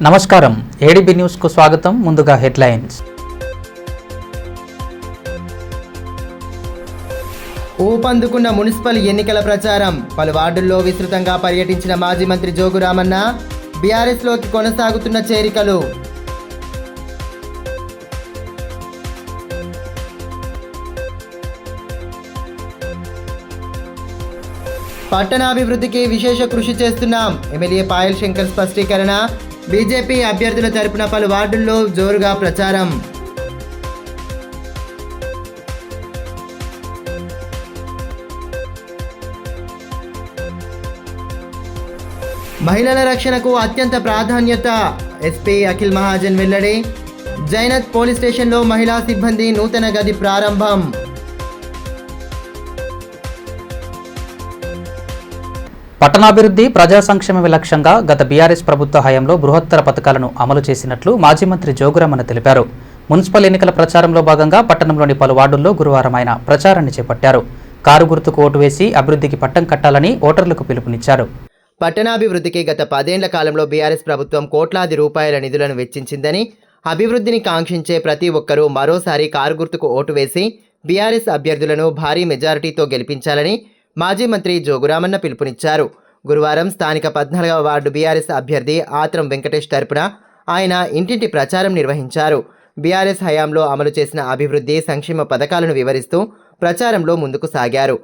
నమస్కారం ADB news కు స్వాగతం. ముందుగా హెడ్లైన్స్. ఊపందుకున్న మున్సిపల్ ఎన్నికల ప్రచారం. పలు వార్డుల్లో విస్తృతంగా పర్యటించిన మాజీ మంత్రి జోగు రామన్న. బీఆర్ఎస్లోకి కొనసాగుతున్న చేరికలు. పట్టణాభివృద్ధికి విశేష కృషి చేస్తున్నాం. ఎమ్మెల్యే పాయల్ శంకర్ స్పష్టీకరణ. బీజేపీ అభ్యర్థుల తరపున పలు వార్డుల్లో జోరుగా ప్రచారం. మహిళల రక్షణకు అత్యంత ప్రాధాన్యత. ఎస్పీ అఖిల్ మహాజన్ వెల్లడి. జైనత్ పోలీస్ స్టేషన్లో మహిళా సిబ్బంది నూతన గది ప్రారంభం. పట్టణాభివృద్ధి, ప్రజా సంక్షేమమే లక్ష్యంగా గత బీఆర్ఎస్ ప్రభుత్వ హయాంలో బృహత్తర పథకాలను అమలు చేసినట్లు మాజీ మంత్రి జోగురామన్న తెలిపారు. మున్సిపల్ ఎన్నికల ప్రచారంలో భాగంగా పట్టణంలోని పలు వార్డుల్లో గురువారం ఆయన ప్రచారాన్ని చేపట్టారు. కారు గుర్తుకు ఓటు వేసి అభివృద్ధికి పట్టం కట్టాలని ఓటర్లకు పిలుపునిచ్చారు. పట్టణాభివృద్ధికి గత 10 ఏళ్ల కాలంలో బీఆర్ఎస్ ప్రభుత్వం కోట్లాది రూపాయల నిధులను వెచ్చించిందని, అభివృద్ధిని కాంక్షించే ప్రతి ఒక్కరూ మరోసారి కారు గుర్తుకు ఓటు వేసి బీఆర్ఎస్ అభ్యర్థులను భారీ మెజారిటీతో గెలిపించాలని మాజీ మంత్రి జోగురామన్న పిలుపునిచ్చారు. గురువారం స్థానిక 14వ వార్డు బీఆర్ఎస్ అభ్యర్థి ఆత్రం వెంకటేష్ తరపున ఆయన ఇంటింటి ప్రచారం నిర్వహించారు. బీఆర్ఎస్ హయాంలో అమలు చేసిన అభివృద్ధి, సంక్షేమ పథకాలను వివరిస్తూ ప్రచారంలో ముందుకు సాగారు.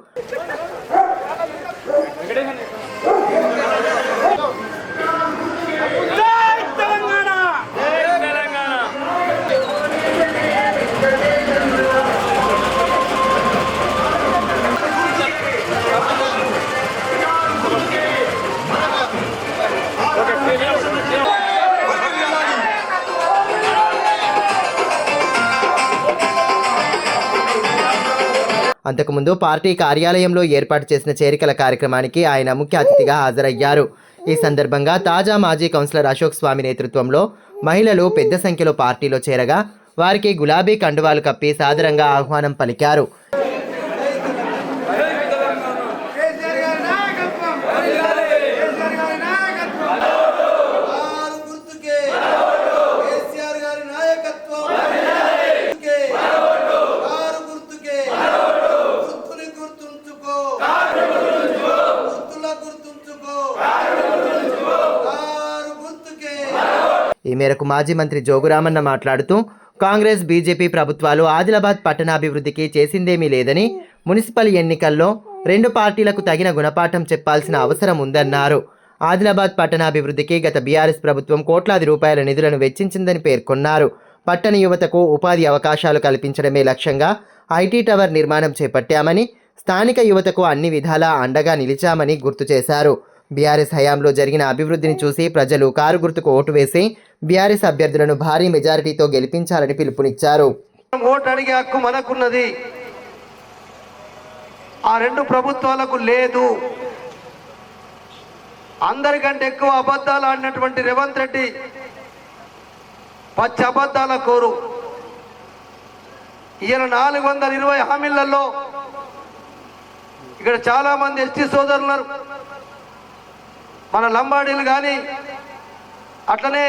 అంతకుముందు పార్టీ కార్యాలయంలో ఏర్పాటు చేసిన చేరికల కార్యక్రమానికి ఆయన ముఖ్య అతిథిగా హాజరయ్యారు. ఈ సందర్భంగా తాజా మాజీ కౌన్సిలర్ అశోక్ స్వామి నేతృత్వంలో మహిళలు పెద్ద సంఖ్యలో పార్టీలో చేరగా వారికి గులాబీ కండువాలు కప్పి సాదరంగా ఆహ్వానం పలికారు. ఈ మేరకు మాజీ మంత్రి జోగురామన్న మాట్లాడుతూ, కాంగ్రెస్, బీజేపీ ప్రభుత్వాలు ఆదిలాబాద్ పట్టణాభివృద్ధికి చేసిందేమీ లేదని, మున్సిపల్ ఎన్నికల్లో 2 పార్టీలకు తగిన గుణపాఠం చెప్పాల్సిన అవసరం ఉందన్నారు. ఆదిలాబాద్ పట్టణాభివృద్ధికి గత బీఆర్ఎస్ ప్రభుత్వం కోట్లాది రూపాయల నిధులను వెచ్చించిందని పేర్కొన్నారు. పట్టణ యువతకు ఉపాధి అవకాశాలు కల్పించడమే లక్ష్యంగా ఐటీ టవర్ నిర్మాణం చేపట్టామని, స్థానిక యువతకు అన్ని విధాలా అండగా నిలిచామని గుర్తు చేశారు. బీఆర్ఎస్ హయాంలో జరిగిన అభివృద్ధిని చూసి ప్రజలు కారు గుర్తుకు ఓటు వేసి బీఆర్ఎస్ అభ్యర్థులను భారీ మెజారిటీతో గెలిపించాలని పిలుపునిచ్చారు. ఓటు అడిగే హక్కు మనకున్నది, ఆ 2 ప్రభుత్వాలకు లేదు. అందరికంటే ఎక్కువ అబద్ధాలు ఆడినటువంటి రేవంత్ రెడ్డి పచ్చి అబద్ధాల కోరు. ఈయన 420 హామీలలో ఇక్కడ చాలామంది ఎస్టీ సోదరులు, మన లంబాడీలు కానీ, అట్లనే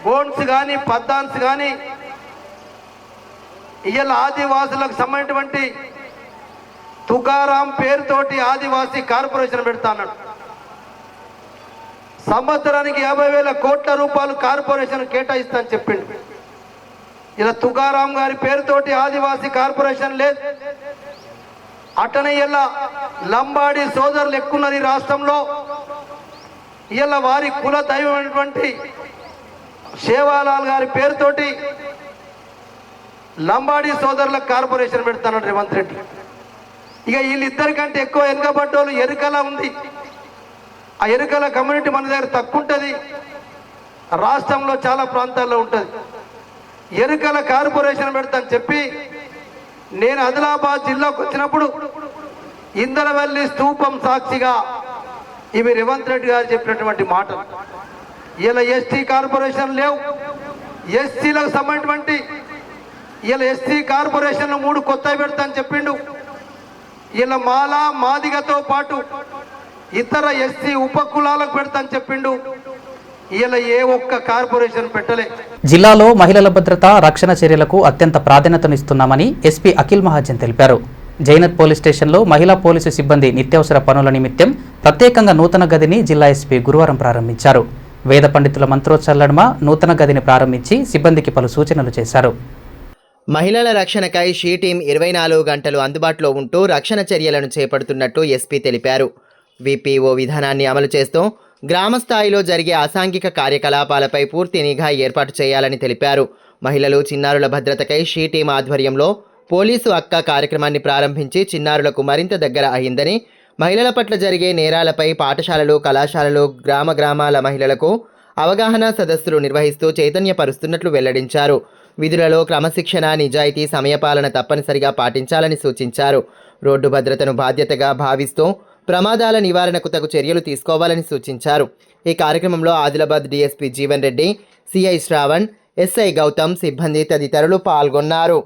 బోన్స్ కానీ, పద్దాన్స్ కానీ, ఇవాళ ఆదివాసులకు సంబంధించినటువంటి తుకారాం పేరుతోటి ఆదివాసీ కార్పొరేషన్ పెడతాన్నాడు. సంవత్సరానికి 50,000 కోట్ల రూపాయలు కార్పొరేషన్ కేటాయిస్తానని చెప్పిండు. ఇలా తుకారాం గారి పేరుతోటి ఆదివాసీ కార్పొరేషన్ లేదు. అట్లనే ఇలా లంబాడీ సోదరులు ఎక్కున్నది రాష్ట్రంలో. ఇలా వారి కుల దైవమైనటువంటి శేవాలాల్ గారి పేరుతోటి లంబాడీ సోదరుల కార్పొరేషన్ పెడతాడు రేవంత్ రెడ్డి. ఇక వీళ్ళిద్దరికంటే ఎక్కువ వెనుకబడ్డోళ్ళు ఎరుకల ఉంది. ఆ ఎరుకల కమ్యూనిటీ మన దగ్గర తక్కువ ఉంటుంది, రాష్ట్రంలో చాలా ప్రాంతాల్లో ఉంటుంది. ఎరుకల కార్పొరేషన్ పెడతాను చెప్పి నేను ఆదిలాబాద్ జిల్లాకు వచ్చినప్పుడు ఇందరవల్లి స్తూపం సాక్షిగా ఇవి రేవంత్ రెడ్డి గారు చెప్పినటువంటి మాటలు. ఇలా ఎస్టీ కార్పొరేషన్ లేవు, ఎస్సీలకు సంబంధించినటువంటి ఇలా ఎస్సీ కార్పొరేషన్లు 3 కొత్తవి పెడతాను చెప్పిండు. ఇలా మాలా మాదిగతో పాటు ఇతర ఎస్సీ ఉపకులాలకు పెడతాను చెప్పిండు. ఇలా ఏ ఒక్క కార్పొరేషన్ పెట్టలే. జిల్లాలో మహిళల భద్రత, రక్షణ చర్యలకు అత్యంత ప్రాధాన్యతనిస్తున్నామని ఎస్పీ అఖిల్ మహాజన్ తెలిపారు. జైనత్ పోలీస్ స్టేషన్లో మహిళా పోలీసు సిబ్బంది నిత్యావసర పనుల నిమిత్తం ప్రత్యేకంగా నూతన గదిని జిల్లా ఎస్పీ గురువారం ప్రారంభించారు. వేద పండితుల మంత్రోచ్చాల నడుమ నూతన గదిని ప్రారంభించి సిబ్బందికి పలు సూచనలు చేశారు. మహిళల రక్షణకై షీ టీం 24 గంటలు అందుబాటులో ఉంటూ రక్షణ చర్యలను చేపడుతున్నట్టు ఎస్పీ తెలిపారు. విపిఓ విధానాన్ని అమలు చేస్తూ గ్రామ స్థాయిలో జరిగే అసాంఘిక కార్యకలాపాలపై పూర్తి నిఘా ఏర్పాటు చేయాలని తెలిపారు. మహిళలు, చిన్నారుల భద్రతకై షీ టీం ఆధ్వర్యంలో పోలీసు అక్క కార్యక్రమాన్ని ప్రారంభించి చిన్నారులకు మరింత దగ్గర అయిందని, మహిళల పట్ల జరిగే నేరాలపై పాఠశాలలు, కళాశాలలు, గ్రామాల మహిళలకు అవగాహన సదస్సులు నిర్వహిస్తూ చైతన్యపరుస్తున్నట్లు వెల్లడించారు. విధులలో క్రమశిక్షణ, నిజాయితీ, సమయపాలన తప్పనిసరిగా పాటించాలని సూచించారు. రోడ్డు భద్రతను బాధ్యతగా భావిస్తూ ప్రమాదాల నివారణకు తగు చర్యలు తీసుకోవాలని సూచించారు. ఈ కార్యక్రమంలో Adilabad DSP Jeevan Reddy, CI Shravan, SI Gautam, సిబ్బంది తదితరులు పాల్గొన్నారు.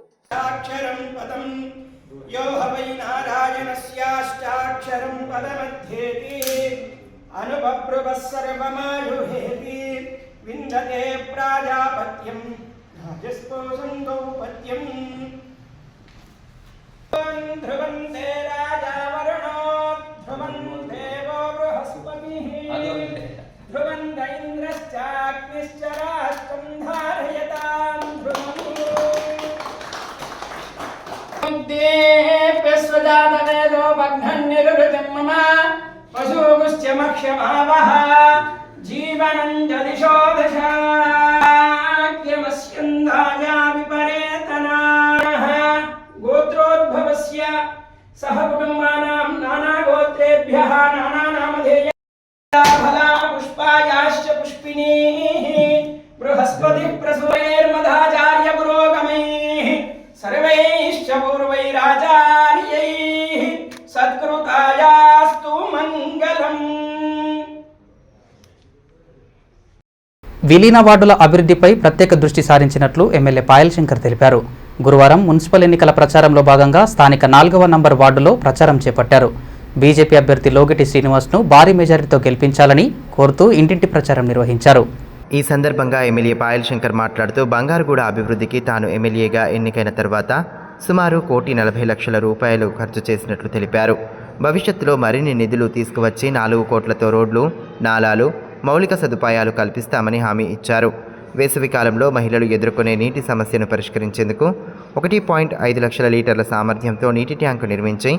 జీవనం జలిశోదశాక్యమస్యంధాయా విపరేతనాః గోత్రోద్భవస్య సహ కుటుంబానాం నానా గోత్రేభ్యః నానా నామధేయ ఫలా పుష్పాయాశ్చ పుష్పిణీః బృహస్పతి ప్రసూయైర్మధాచార్య పురోగమైః సర్వైశ్చ పూర్వైరాచార్యైః సత్కృతాయాస్తు మంగళం. విలీన వార్డుల అభివృద్ధిపై ప్రత్యేక దృష్టి సారించినట్లు ఎమ్మెల్యే పాయల్ శంకర్ తెలిపారు. గురువారం మున్సిపల్ ఎన్నికల ప్రచారంలో భాగంగా స్థానిక 4వ నంబర్ వార్డులో ప్రచారం చేపట్టారు. బీజేపీ అభ్యర్థి లోగిటి శ్రీనివాస్ను భారీ మెజారిటీతో గెలిపించాలని కోరుతూ ఇంటింటి ప్రచారం నిర్వహించారు. ఈ సందర్భంగా ఎమ్మెల్యే పాయల్ శంకర్ మాట్లాడుతూ బంగారుగూడ అభివృద్ధికి తాను ఎమ్మెల్యేగా ఎన్నికైన తర్వాత సుమారు 1,40,00,000 రూపాయలు ఖర్చు చేసినట్లు తెలిపారు. భవిష్యత్తులో మరిన్ని నిధులు తీసుకువచ్చి 4 కోట్లతో రోడ్లు, నాలాలు, మౌలిక సదుపాయాలు కల్పిస్తామని హామీ ఇచ్చారు. వేసవి కాలంలో మహిళలు ఎదుర్కొనే నీటి సమస్యను పరిష్కరించేందుకు 1.5 లక్షల లీటర్ల సామర్థ్యంతో నీటి ట్యాంకు నిర్మించి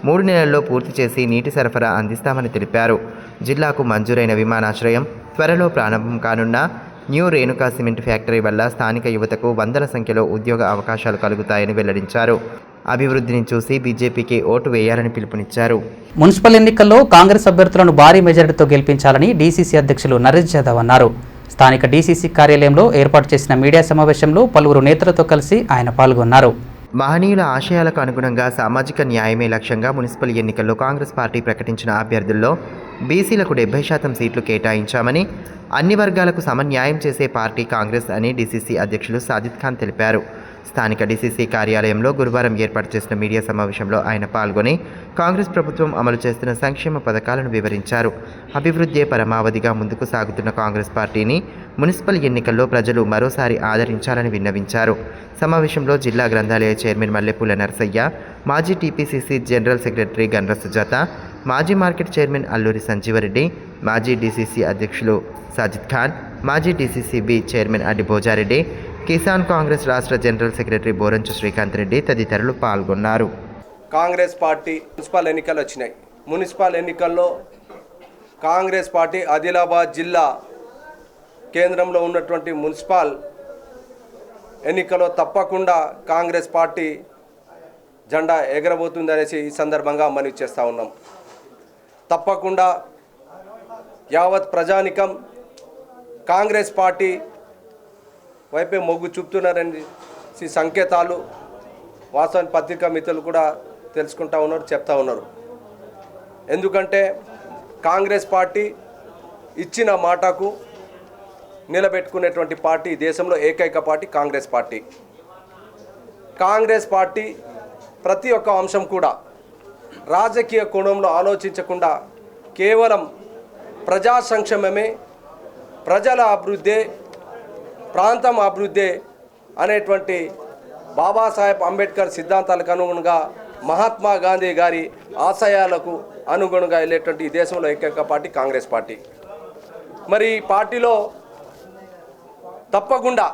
3 నెలల్లో పూర్తి చేసి నీటి సరఫరా అందిస్తామని తెలిపారు. జిల్లాకు మంజూరైన విమానాశ్రయం, త్వరలో ప్రారంభం కానున్న న్యూ రేణుకా సిమెంట్ ఫ్యాక్టరీ వల్ల స్థానిక యువతకు వందల సంఖ్యలో ఉద్యోగ అవకాశాలు కలుగుతాయని వెల్లడించారు. అభివృద్ధిని చూసి బీజేపీకి ఓటు వేయాలని పిలుపునిచ్చారు. మున్సిపల్ ఎన్నికల్లో కాంగ్రెస్ అభ్యర్థులను భారీ మెజారిటీతో గెలిపించాలని డీసీసీ అధ్యక్షులు నరేష్ యాదవ్ అన్నారు. స్థానిక డీసీసీ కార్యాలయంలో ఏర్పాటు చేసిన మీడియా సమావేశంలో పలువురు నేతలతో కలిసి ఆయన పాల్గొన్నారు. మహనీయుల ఆశయాలకు అనుగుణంగా సామాజిక న్యాయమే లక్ష్యంగా మున్సిపల్ ఎన్నికల్లో కాంగ్రెస్ పార్టీ ప్రకటించిన అభ్యర్థుల్లో బీసీలకు 70% సీట్లు కేటాయించామని, అన్ని వర్గాలకు సమన్యాయం చేసే పార్టీ కాంగ్రెస్ అని డీసీసీ అధ్యక్షులు సాజిద్ ఖాన్ తెలిపారు. స్థానిక డీసీసీ కార్యాలయంలో గురువారం ఏర్పాటు చేసిన మీడియా సమావేశంలో ఆయన పాల్గొని కాంగ్రెస్ ప్రభుత్వం అమలు చేస్తున్న సంక్షేమ పథకాలను వివరించారు. అభివృద్ధే పరమావధిగా ముందుకు సాగుతున్న కాంగ్రెస్ పార్టీని మున్సిపల్ ఎన్నికల్లో ప్రజలు మరోసారి ఆదరించాలని విన్నవించారు. సమావేశంలో జిల్లా గ్రంథాలయ చైర్మన్ మల్లెపూల నరసయ్య, మాజీ TPCC general secretary Gandra Sujatha, మాజీ మార్కెట్ చైర్మన్ అల్లూరి సంజీవరెడ్డి, మాజీ డీసీసీ అధ్యక్షులు సాజిద్ ఖాన్, మాజీ డీసీసీబీ చైర్మన్ అడ్డి భోజారెడ్డి, కిసాన్ కాంగ్రెస్ రాష్ట్ర జనరల్ సెక్రటరీ బోరంచు శ్రీకాంత్ రెడ్డి తదితరులు పాల్గొన్నారు. కాంగ్రెస్ పార్టీ మున్సిపల్ ఎన్నికలు వచ్చినాయి. మున్సిపల్ ఎన్నికల్లో కాంగ్రెస్ పార్టీ ఆదిలాబాద్ జిల్లా కేంద్రంలో ఉన్నటువంటి మున్సిపల్ ఎన్నికల్లో తప్పకుండా కాంగ్రెస్ పార్టీ జెండా ఎగరబోతుందనేసి ఈ సందర్భంగా మనవి చేస్తూ ఉన్నాం. తప్పకుండా యావత్ ప్రజానికం కాంగ్రెస్ పార్టీ వైపే మొగ్గు చూపుతున్నారని సంకేతాలు వాస్తవానికి పత్రికా మిత్రులు కూడా తెలుసుకుంటా ఉన్నారు, చెప్తా ఉన్నారు. ఎందుకంటే కాంగ్రెస్ పార్టీ ఇచ్చిన మాటకు నిలబెట్టుకునేటువంటి పార్టీ దేశంలో ఏకైక party Congress party. Congress party ప్రతి ఒక్క అంశం కూడా రాజకీయ కోణంలో ఆలోచించకుండా కేవలం ప్రజా సంక్షేమమే ప్రజల అభివృద్ధి, ప్రాంతం అభివృద్ధి అనేటువంటి బాబాసాహెబ్ అంబేద్కర్ సిద్ధాంతాలకు అనుగుణంగా మహాత్మా గాంధీ గారి ఆశయాలకు అనుగుణంగా వెళ్ళేటువంటి ఈ దేశంలో ఏకైక పార్టీ కాంగ్రెస్ పార్టీ. మరి ఈ పార్టీలో తప్పకుండా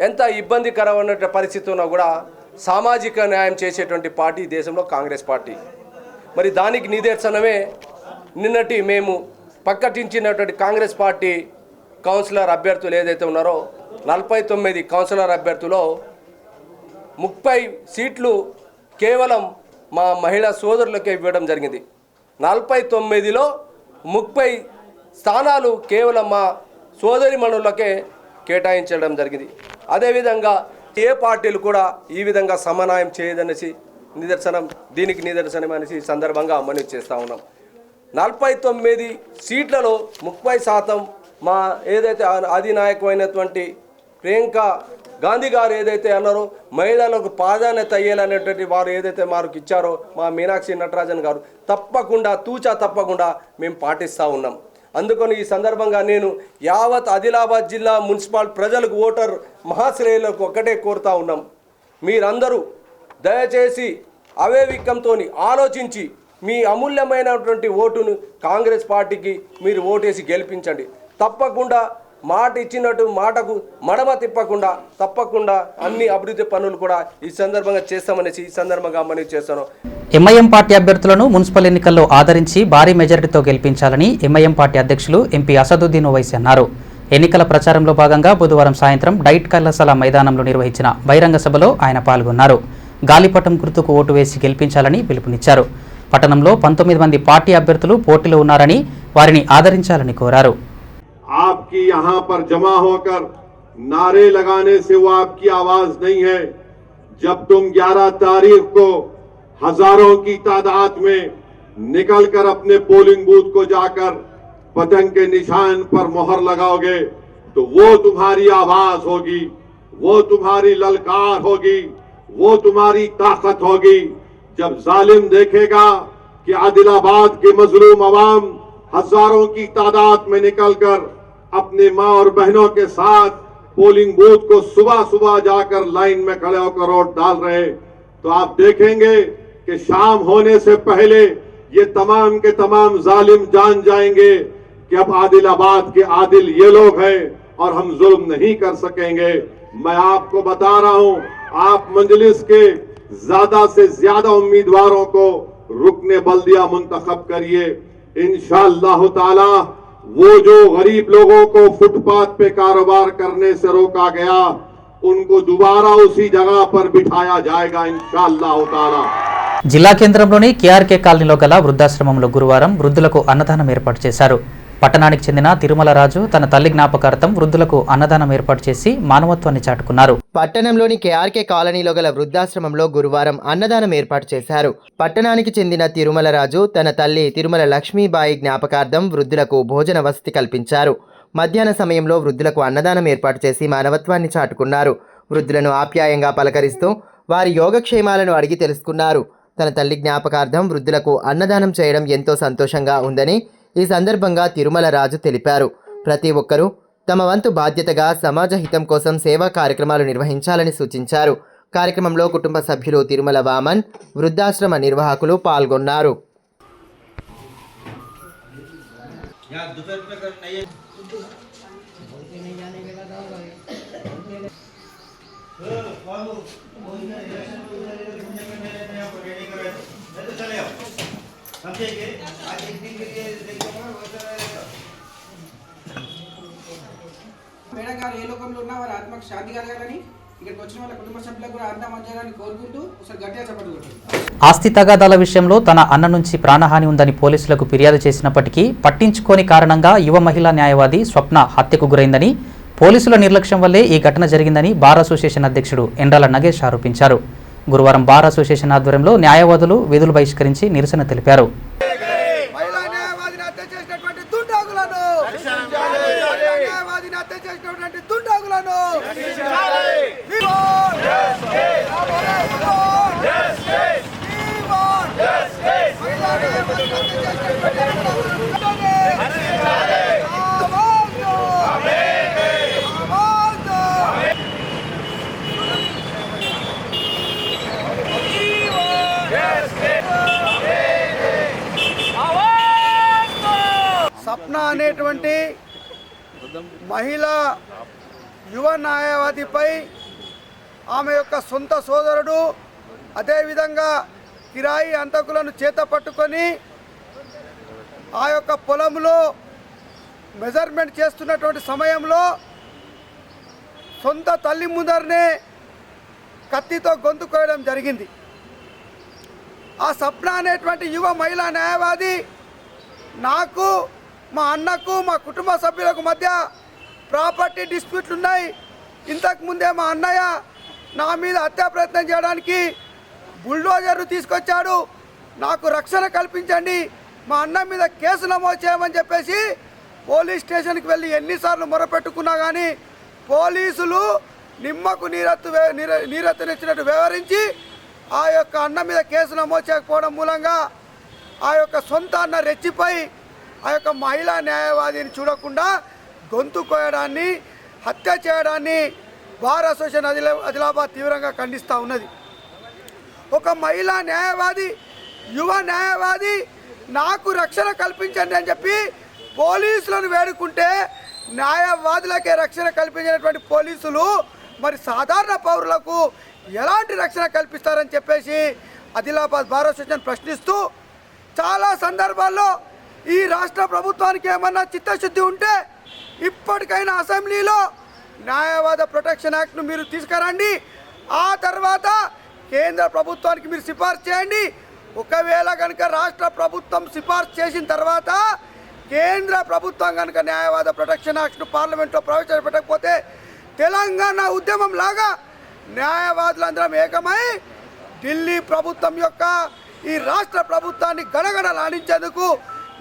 ఎంత ఇబ్బందికరమైన పరిస్థితి ఉన్నా కూడా సామాజిక న్యాయం చేసేటువంటి పార్టీ దేశంలో కాంగ్రెస్ పార్టీ. మరి దానికి నిదర్శనమే నిన్నటి మేము ప్రకటించినటువంటి కాంగ్రెస్ పార్టీ కౌన్సిలర్ అభ్యర్థులు ఏదైతే ఉన్నారో 49 కౌన్సిలర్ అభ్యర్థులో 30 సీట్లు కేవలం మా మహిళా సోదరులకే ఇవ్వడం జరిగింది. 49లో 30 స్థానాలు కేవలం మా సోదరిమణులకే కేటాయించడం జరిగింది. అదేవిధంగా ఏ పార్టీలు కూడా ఈ విధంగా సమన్వయం చేయదనేసి దీనికి నిదర్శనం అనేసి ఈ సందర్భంగా మనవి చేస్తూ ఉన్నాం. 49 సీట్లలో 30% మా ఏదైతే అధినాయకమైనటువంటి ప్రియాంక గాంధీ గారు ఏదైతే అన్నారో మహిళలకు ప్రాధాన్యత అయ్యేలనేటువంటి వారు ఏదైతే మాకు ఇచ్చారో మా మీనాక్షి నటరాజన్ గారు తప్పకుండా తప్పకుండా మేము పాటిస్తూ ఉన్నాం. అందుకని ఈ సందర్భంగా నేను యావత్ ఆదిలాబాద్ జిల్లా మున్సిపల్ ప్రజలకు, ఓటర్ మహాశ్రేయులకు ఒక్కటే కోరుతా ఉన్నాం. మీరందరూ దయచేసి అవేవికంతో ఆలోచించి మీ అమూల్యమైనటువంటి ఓటును కాంగ్రెస్ పార్టీకి మీరు ఓటేసి గెలిపించండి. తప్పకుండా మాట ఇచ్చినట్టు మాటకు మడమ తిప్పకుండా తప్పకుండా అన్ని అభివృద్ధి పనులు కూడా ఈ సందర్భంగా చేస్తామనేసి ఈ సందర్భంగా మనవి చేస్తాను. ఎంఐఎం పార్టీ అభ్యర్థులను మున్సిపల్ ఎన్నికల్లో ఆదరించి భారీ మెజారిటీతో గెలిపించాలని ఎంఐఎం పార్టీ అధ్యక్షులు ఎంపీ అసదుద్దీన్ ఓవైసీ అన్నారు. ఎన్నికల ప్రచారంలో భాగంగా బుధవారం సాయంత్రం డైట్ కళాశాల మైదానంలో నిర్వహించిన బహిరంగ సభలో ఆయన పాల్గొన్నారు. గాలిపటం గుర్తుకు ఓటు వేసి గెలిపించాలని పిలుపునిచ్చారు. పట్టణంలో 19 మంది పార్టీ అభ్యర్థులు పోటీలో ఉన్నారని వారిని ఆదరించాలని కోరారు. आपकी यहाँ पर जमा होकर नारे लगाने से वो आपकी आवाज नहीं है. जब तुम 11 तारीख को हजारों की तादाद में निकलकर अपने पोलिंग बूथ को जाकर पतंग के निशान पर मोहर लगाओगे तो वो तुम्हारी आवाज होगी, वो तुम्हारी ललकार होगी, वो तुम्हारी ताकत होगी. जब जालिम देखेगा कि आदिलाबाद के मजलूम अवाम हजारों की तादाद में निकलकर अपने माँ और बहनों के साथ पोलिंग बूथ को सुबह सुबह जाकर लाइन में खड़े होकर वोट डाल रहे, तो आप देखेंगे कि शाम होने से पहले ये तमाम के तमाम जालिम जान जाएंगे कि अब आदिलाबाद के आदिल ये लोग हैं और हम जुल्म नहीं कर सकेंगे. मैं आपको बता रहा हूं, आप मजलिस के ज्यादा से ज्यादा उम्मीदवारों को रुकने बल्दिया मुंतखब करिए. इंशाअल्लाह ताला वो जो गरीब लोगों को फुटपाथ पे कारोबार करने से रोका गया उनको दोबारा उसी जगह पर बिठाया जाएगा इंशाअल्लाह ताला. జిల్లా కేంద్రంలోని కేఆర్కే కాలనీలో గల వృద్ధాశ్రమంలో గురువారం వృద్ధులకు అన్నదానం ఏర్పాటు చేశారు. పట్టణానికి చెందిన తిరుమల రాజు తన తల్లి జ్ఞాపకార్థం వృద్ధులకు అన్నదానం ఏర్పాటు చేసి మానవత్వాన్ని చాటుకున్నారు. పట్టణంలోని కేఆర్కే కాలనీలో గల వృద్ధాశ్రమంలో గురువారం అన్నదానం ఏర్పాటు చేశారు. పట్టణానికి చెందిన తిరుమల రాజు తన తల్లి తిరుమల లక్ష్మీబాయి జ్ఞాపకార్థం వృద్ధులకు భోజన వసతి కల్పించారు. మధ్యాహ్న సమయంలో వృద్ధులకు అన్నదానం ఏర్పాటు చేసి మానవత్వాన్ని చాటుకున్నారు. వృద్ధులను ఆప్యాయంగా పలకరిస్తూ వారి యోగక్షేమాలను అడిగి తెలుసుకున్నారు. తన తల్లి జ్ఞాపకార్థం వృద్ధులకు అన్నదానం చేయడం ఎంతో సంతోషంగా ఉందని ఈ సందర్భంగా తిరుమల రాజు తెలిపారు. ప్రతి ఒక్కరూ తమ వంతు బాధ్యతగా సమాజ హితం కోసం సేవా కార్యక్రమాలు నిర్వహించాలని సూచించారు. కార్యక్రమంలో కుటుంబ సభ్యులు తిరుమల వామన్, వృద్ధాశ్రమ నిర్వాహకులు పాల్గొన్నారు. మేడం గారు ఏ లోకంలో ఉన్నా వారి ఆత్మకు శాంతి కలగాలని ఇక్కడికి వచ్చిన వాళ్ళ కుటుంబ సభ్యులకు కూడా అంతా మంచిగాని కోరుకుంటూ ఒకసారి గట్టిగా చెప్పండి. ఆస్తి తగాదాల విషయంలో తన అన్న నుంచి ప్రాణహాని ఉందని పోలీసులకు ఫిర్యాదు చేసినప్పటికీ పట్టించుకోని కారణంగా యువ మహిళా న్యాయవాది స్వప్న హత్యకు గురైందని, పోలీసుల నిర్లక్ష్యం వల్లే ఈ ఘటన జరిగిందని బార్ అసోసియేషన్ అధ్యక్షుడు ఎండ్రాల నగేష్ ఆరోపించారు. గురువారం బార్ అసోసియేషన్ ఆధ్వర్యంలో న్యాయవాదులు విధులు బహిష్కరించి నిరసన తెలిపారు. స్వప్న అనేటువంటి మహిళా యువ న్యాయవాదిపై ఆమె యొక్క సొంత సోదరుడు అదేవిధంగా కిరాయి హంతకులను చేత పట్టుకొని ఆ యొక్క పొలంలో మెజర్మెంట్ చేస్తున్నటువంటి సమయంలో సొంత తల్లి ముందరనే కత్తితో గొంతు కోయడం జరిగింది. ఆ సప్న అనేటువంటి యువ మహిళా న్యాయవాది నాకు, మా అన్నకు, మా కుటుంబ సభ్యులకు మధ్య ప్రాపర్టీ డిస్ప్యూట్లు ఉన్నాయి. ఇంతకుముందే మా అన్నయ్య నా మీద హత్యా ప్రయత్నం చేయడానికి బుల్డోజర్ను తీసుకొచ్చాడు. నాకు రక్షణ కల్పించండి, మా అన్న మీద కేసు నమోదు చేయమని చెప్పేసి పోలీస్ స్టేషన్కి వెళ్ళి ఎన్నిసార్లు మొరపెట్టుకున్నా కానీ పోలీసులు నిమ్మకు నీరెత్తనిచ్చినట్టు వ్యవహరించి ఆ యొక్క అన్న మీద కేసు నమోదు చేయకపోవడం మూలంగా ఆ యొక్క సొంత అన్న రెచ్చిపోయి ఆ యొక్క మహిళా న్యాయవాదిని చూడకుండా గొంతు కోయడాన్ని, హత్య చేయడాన్ని బార్ అసోసియేషన్ ఆదిలాబాద్ తీవ్రంగా ఖండిస్తూ ఉన్నది. ఒక మహిళా న్యాయవాది, యువ న్యాయవాది నాకు రక్షణ కల్పించండి అని చెప్పి పోలీసులను వేడుకుంటే న్యాయవాదులకే రక్షణ కల్పించినటువంటి పోలీసులు మరి సాధారణ పౌరులకు ఎలాంటి రక్షణ కల్పిస్తారని చెప్పేసి ఆదిలాబాద్ బార్ అసోసియేషన్ ప్రశ్నిస్తూ, చాలా సందర్భాల్లో ఈ రాష్ట్ర ప్రభుత్వానికి ఏమన్నా చిత్తశుద్ధి ఉంటే ఇప్పటికైనా అసెంబ్లీలో న్యాయవాద ప్రొటెక్షన్ యాక్ట్ను మీరు తీసుకురండి. ఆ తర్వాత కేంద్ర ప్రభుత్వానికి మీరు సిఫార్సు చేయండి. ఒకవేళ కనుక రాష్ట్ర ప్రభుత్వం సిఫార్సు చేసిన తర్వాత కేంద్ర ప్రభుత్వం కనుక న్యాయవాద ప్రొటెక్షన్ యాక్ట్ను పార్లమెంట్లో ప్రవేశపెట్టకపోతే తెలంగాణ ఉద్యమం లాగా న్యాయవాదులందరం ఏకమై ఢిల్లీ ప్రభుత్వం యొక్క ఈ రాష్ట్ర ప్రభుత్వాన్ని గణగణలాడించేందుకు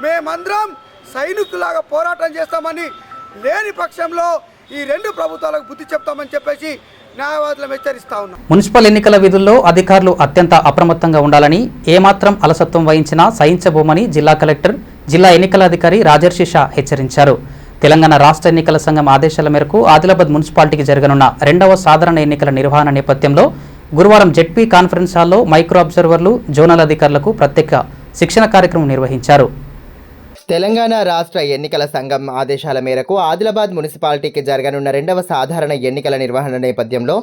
మేమందరం సైనికులాగా పోరాటం చేస్తామని, లేని పక్షంలో ఈ రెండు ప్రభుత్వాలకు బుద్ధి చెప్తామని చెప్పేసి న్యాయవాదులను హెచ్చరిస్తా ఉన్నాం. మున్సిపల్ ఎన్నికల విధుల్లో అధికారులు అత్యంత అప్రమత్తంగా ఉండాలని, ఏమాత్రం అలసత్వం వహించినా సహించబోమని జిల్లా కలెక్టర్, జిల్లా ఎన్నికల అధికారి రాజర్షి షా హెచ్చరించారు. తెలంగాణ రాష్ట్ర ఎన్నికల సంఘం ఆదేశాల మేరకు ఆదిలాబాద్ మున్సిపాలిటీకి జరగనున్న 2వ సాధారణ ఎన్నికల నిర్వహణ నేపథ్యంలో గురువారం జెడ్పీ కాన్ఫరెన్స్ హాల్లో మైక్రో అబ్జర్వర్లు, జోనల్ అధికారులకు ప్రత్యేక శిక్షణ కార్యక్రమం నిర్వహించారు. తెలంగాణ రాష్ట్ర ఎన్నికల సంఘం ఆదేశాల మేరకు ఆదిలాబాద్ మున్సిపాలిటీకి జరగనున్న 2వ సాధారణ ఎన్నికల నిర్వహణ నేపథ్యంలో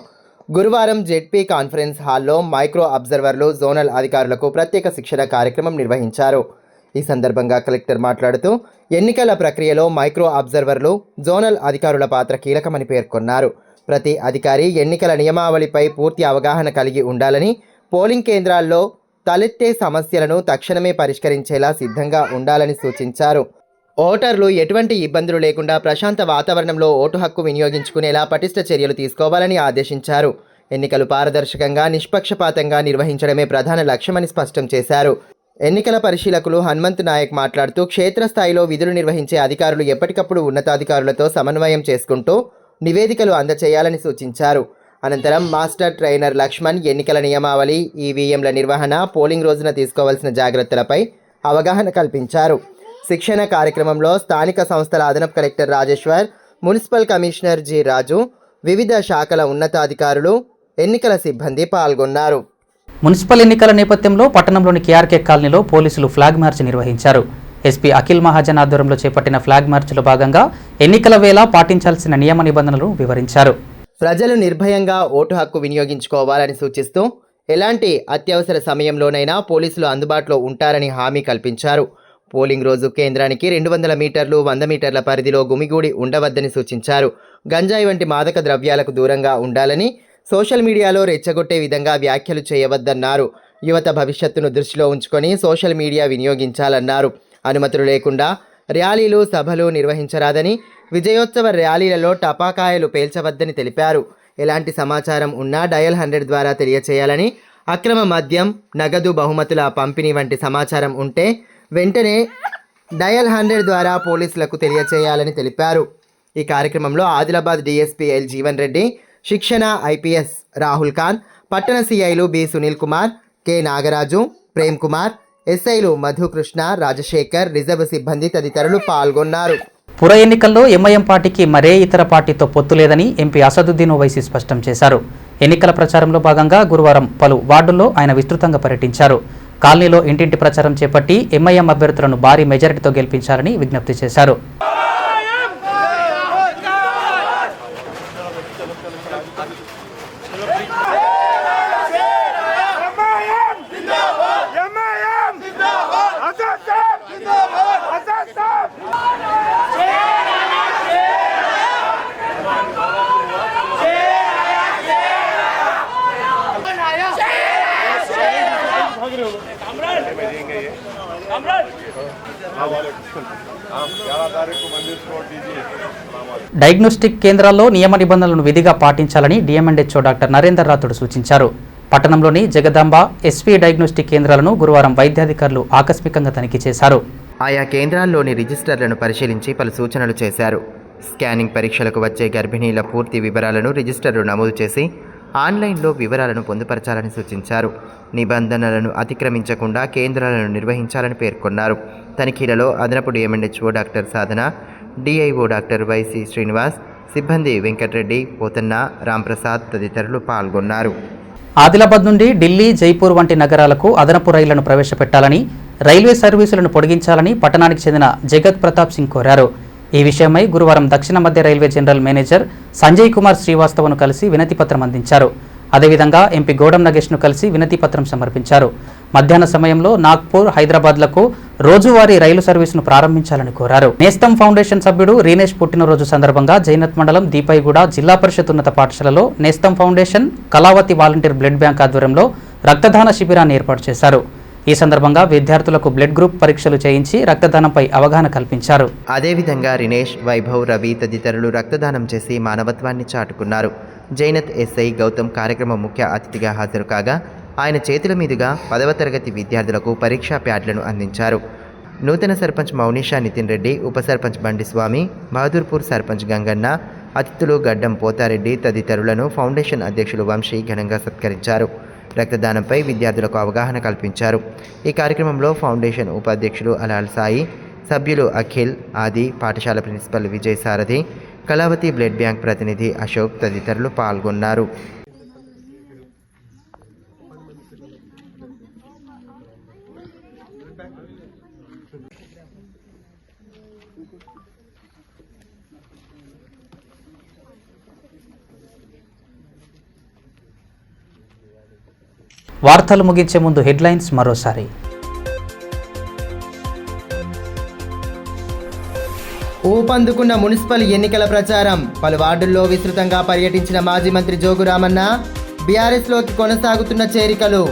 గురువారం జెడ్పీ కాన్ఫరెన్స్ హాల్లో మైక్రో అబ్జర్వర్లు, జోనల్ అధికారులకు ప్రత్యేక శిక్షణ కార్యక్రమం నిర్వహించారు. ఈ సందర్భంగా కలెక్టర్ మాట్లాడుతూ ఎన్నికల ప్రక్రియలో మైక్రో అబ్జర్వర్లు, జోనల్ అధికారుల పాత్ర కీలకమని పేర్కొన్నారు. ప్రతి అధికారి ఎన్నికల నియమావళిపై పూర్తి అవగాహన కలిగి ఉండాలని, పోలింగ్ కేంద్రాల్లో తలెత్తే సమస్యలను తక్షణమే పరిష్కరించేలా సిద్ధంగా ఉండాలని సూచించారు. ఓటర్లు ఎటువంటి ఇబ్బందులు లేకుండా ప్రశాంత వాతావరణంలో ఓటు హక్కు వినియోగించుకునేలా పటిష్ట చర్యలు తీసుకోవాలని ఆదేశించారు. ఎన్నికలు పారదర్శకంగా, నిష్పక్షపాతంగా నిర్వహించడమే ప్రధాన లక్ష్యమని స్పష్టం చేశారు. ఎన్నికల పరిశీలకులు హనుమంత్ నాయక్ మాట్లాడుతూ క్షేత్రస్థాయిలో విధులు నిర్వహించే అధికారులు ఎప్పటికప్పుడు ఉన్నతాధికారులతో సమన్వయం చేసుకుంటూ నివేదికలు అందజేయాలని సూచించారు. అనంతరం మాస్టర్ ట్రైనర్ లక్ష్మణ్ ఎన్నికల నియమావళి, ఈవీఎంల నిర్వహణ, పోలింగ్ రోజున తీసుకోవాల్సిన జాగ్రత్తలపై అవగాహన కల్పించారు. శిక్షణ కార్యక్రమంలో స్థానిక సంస్థల అదనపు collector Rajeshwar, municipal commissioner G Raju, వివిధ శాఖల ఉన్నతాధికారులు, ఎన్నికల సిబ్బంది పాల్గొన్నారు. మున్సిపల్ ఎన్నికల నేపథ్యంలో పట్టణంలోని కేఆర్కే కాలనీలో పోలీసులు ఫ్లాగ్ మార్చ్ నిర్వహించారు. ఎస్పీ అఖిల్ మహాజన్ ఆధ్వర్యంలో చేపట్టిన ఫ్లాగ్ మార్చ్లో భాగంగా ఎన్నికల వేళ పాటించాల్సిన నియమ నిబంధనలు వివరించారు. ప్రజలు నిర్భయంగా ఓటు హక్కు వినియోగించుకోవాలని సూచిస్తూ ఎలాంటి అత్యవసర సమయంలోనైనా పోలీసులు అందుబాటులో ఉంటారని హామీ కల్పించారు. పోలింగ్ రోజు కేంద్రానికి 200 మీటర్లు, 100 మీటర్ల పరిధిలో గుమిగూడి ఉండవద్దని సూచించారు. గంజాయి వంటి మాదక ద్రవ్యాలకు దూరంగా ఉండాలని, సోషల్ మీడియాలో రెచ్చగొట్టే విధంగా వ్యాఖ్యలు చేయవద్దన్నారు. యువత భవిష్యత్తును దృష్టిలో ఉంచుకొని సోషల్ మీడియా వినియోగించాలన్నారు. అనుమతులు లేకుండా ర్యాలీలు, సభలు నిర్వహించరాదని, విజయోత్సవ ర్యాలీలలో టపాకాయలు పేల్చవద్దని తెలిపారు. ఎలాంటి సమాచారం ఉన్నా డయల్ 100 ద్వారా తెలియచేయాలని, అక్రమ మద్యం, నగదు బహుమతుల పంపిణీ వంటి సమాచారం ఉంటే వెంటనే డయల్ 100 ద్వారా పోలీసులకు తెలియచేయాలని తెలిపారు. ఈ కార్యక్రమంలో ఆదిలాబాద్ డీఎస్పీ ఎల్ జీవన్ రెడ్డి, శిక్షణ ఐపీఎస్ రాహుల్ ఖాన్, పట్టణ సిఐలు బి సునీల్ కుమార్, కె నాగరాజు, ప్రేమ్ కుమార్, ఎస్ఐలు మధుకృష్ణ, రాజశేఖర్, రిజర్వ్ సిబ్బంది తదితరులు పాల్గొన్నారు. పుర ఎన్నికల్లో ఎంఐఎం పార్టీకి మరే ఇతర పార్టీతో పొత్తు లేదని ఎంపీ అసదుద్దీన్ ఓవైసీ స్పష్టం చేశారు. ఎన్నికల ప్రచారంలో భాగంగా గురువారం పలు వార్డుల్లో ఆయన విస్తృతంగా పర్యటించారు. కాలనీలో ఇంటింటి ప్రచారం చేపట్టి ఎంఐఎం అభ్యర్థులను భారీ మెజారిటీతో గెలిపించాలని విజ్ఞప్తి చేశారు. డయాగ్నోస్టిక్ కేంద్రాల్లో నియమ నిబంధనలను విధిగా పాటించాలని డిఎంఎండ్హెచ్ఓ డాక్టర్ నరేందర్ రాథోడ్ సూచించారు. పట్టణంలోని జగదాంబ ఎస్పీ డయాగ్నోస్టిక్ కేంద్రాలను గురువారం వైద్యాధికారులు ఆకస్మికంగా తనిఖీ చేశారు. ఆయా కేంద్రాల్లోని రిజిస్టర్లను పరిశీలించి పలు సూచనలు చేశారు. స్కానింగ్ పరీక్షలకు వచ్చే గర్భిణీల పూర్తి వివరాలను రిజిస్టర్లో నమోదు చేసి ఆన్లైన్లో వివరాలను పొందుపరచాలని సూచించారు. నిబంధనలను అతిక్రమించకుండా కేంద్రాలను నిర్వహించాలని పేర్కొన్నారు. తనిఖీలలో అదనపు డిఎంఎండ్హెచ్ఓ డాక్టర్ సాధన, డిఐఓ డాక్టర్ వైసి శ్రీనివాస్, సిబ్బంది వెంకటరెడ్డి, పోతన్న, రాంప్రసాద్ తదితరులు పాల్గొన్నారు. ఆదిలాబాద్ నుండి ఢిల్లీ, జైపూర్ వంటి నగరాలకు అదనపు రైళ్లను ప్రవేశపెట్టాలని, రైల్వే సర్వీసులను పొడిగించాలని పట్టణానికి చెందిన జగత్ ప్రతాప్ సింగ్ కోరారు. ఈ విషయమై గురువారం దక్షిణ మధ్య railway general manager Sanjay Kumar శ్రీవాస్తవను కలిసి వినతిపత్రం అందించారు. అదేవిధంగా ఎంపీ గౌడమ్ నగేష్ను కలిసి వినతిపత్రం సమర్పించారు. మధ్యాహ్న సమయంలో నాగ్పూర్, హైదరాబాద్లకు రోజువారీ రైలు సర్వీసును ప్రారంభించాలని కోరారు. నేస్తం ఫౌండేషన్ సభ్యుడు రీనేష్ పుట్టినరోజు సందర్భంగా జైనత్ మండలం దీపైగూడ జిల్లా పరిషత్ ఉన్నత పాఠశాలలో Nestham foundation, Kalavathi volunteer blood bank ఆధ్వర్యంలో రక్తదాన శిబిరాన్ని ఏర్పాటు చేశారు. ఈ సందర్భంగా విద్యార్థులకు బ్లడ్ గ్రూప్ పరీక్షలు చేయించి రక్తదానంపై అవగాహన కల్పించారు. అదేవిధంగా రినేష్, వైభవ్, రవి తదితరులు రక్తదానం చేసి మానవత్వాన్ని చాటుకున్నారు. జైనత్ ఎస్ఐ గౌతమ్ కార్యక్రమం ముఖ్య అతిథిగా హాజరు కాగా ఆయన చేతుల మీదుగా 10వ తరగతి విద్యార్థులకు పరీక్షా ప్యాడ్లను అందించారు. నూతన సర్పంచ్ మౌనిషా నితిన్ రెడ్డి, ఉప సర్పంచ్ బండిస్వామి, బహదూర్పూర్ సర్పంచ్ గంగన్న, అతిథులు గడ్డం పోతారెడ్డి తదితరులను ఫౌండేషన్ అధ్యక్షులు వంశీ ఘనంగా సత్కరించారు. రక్తదానంపై విద్యార్థులకు అవగాహన కల్పించారు. ఈ కార్యక్రమంలో ఫౌండేషన్ ఉపాధ్యక్షులు అలాల్ సాయి, సభ్యులు అఖిల్, ఆది, పాఠశాల ప్రిన్సిపల్ విజయ్ సారథి, కళావతి బ్లడ్ బ్యాంక్ ప్రతినిధి అశోక్ తదితరులు పాల్గొన్నారు. వార్తలు ముగించే ముందు హెడ్లైన్స్ మరోసారి. ఊపందుకున్న మున్సిపల్ ఎన్నికల ప్రచారం, పలు వార్డుల్లో విస్తృతంగా పర్యటించిన మాజీ మంత్రి జోగురామన్న, బీఆర్ఎస్లోకి కొనసాగుతున్న చేరికలు.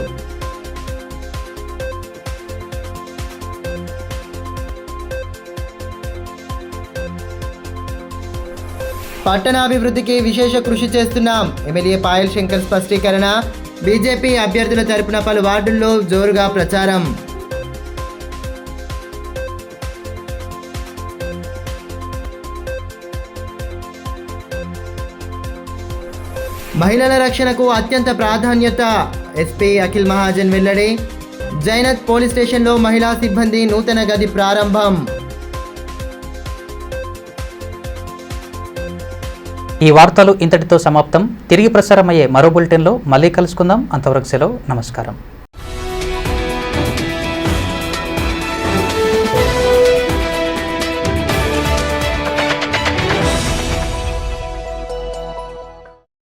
పట్టణాభివృద్ధికి విశేష కృషి చేస్తున్నాం, ఎమ్మెల్యే పాయల్ శంకర్ స్పష్టీకరణ. బీజేపీ అభ్యర్థుల తరపున పలు వార్డుల్లో జోరుగా ప్రచారం. మహిళల రక్షణకు అత్యంత ప్రాధాన్యత, ఎస్పీ అఖిల్ మహాజన్ వెల్లడి. జైనత్ పోలీస్ స్టేషన్లో మహిళా సిబ్బంది నూతన గది ప్రారంభం. ఈ వార్తలు ఇంతటితో సమాప్తం. తిరిగి ప్రసారమయ్యే మరో బులెటిన్లో మళ్ళీ కలుసుకుందాం. అంతవరకు సెలవు. నమస్కారం.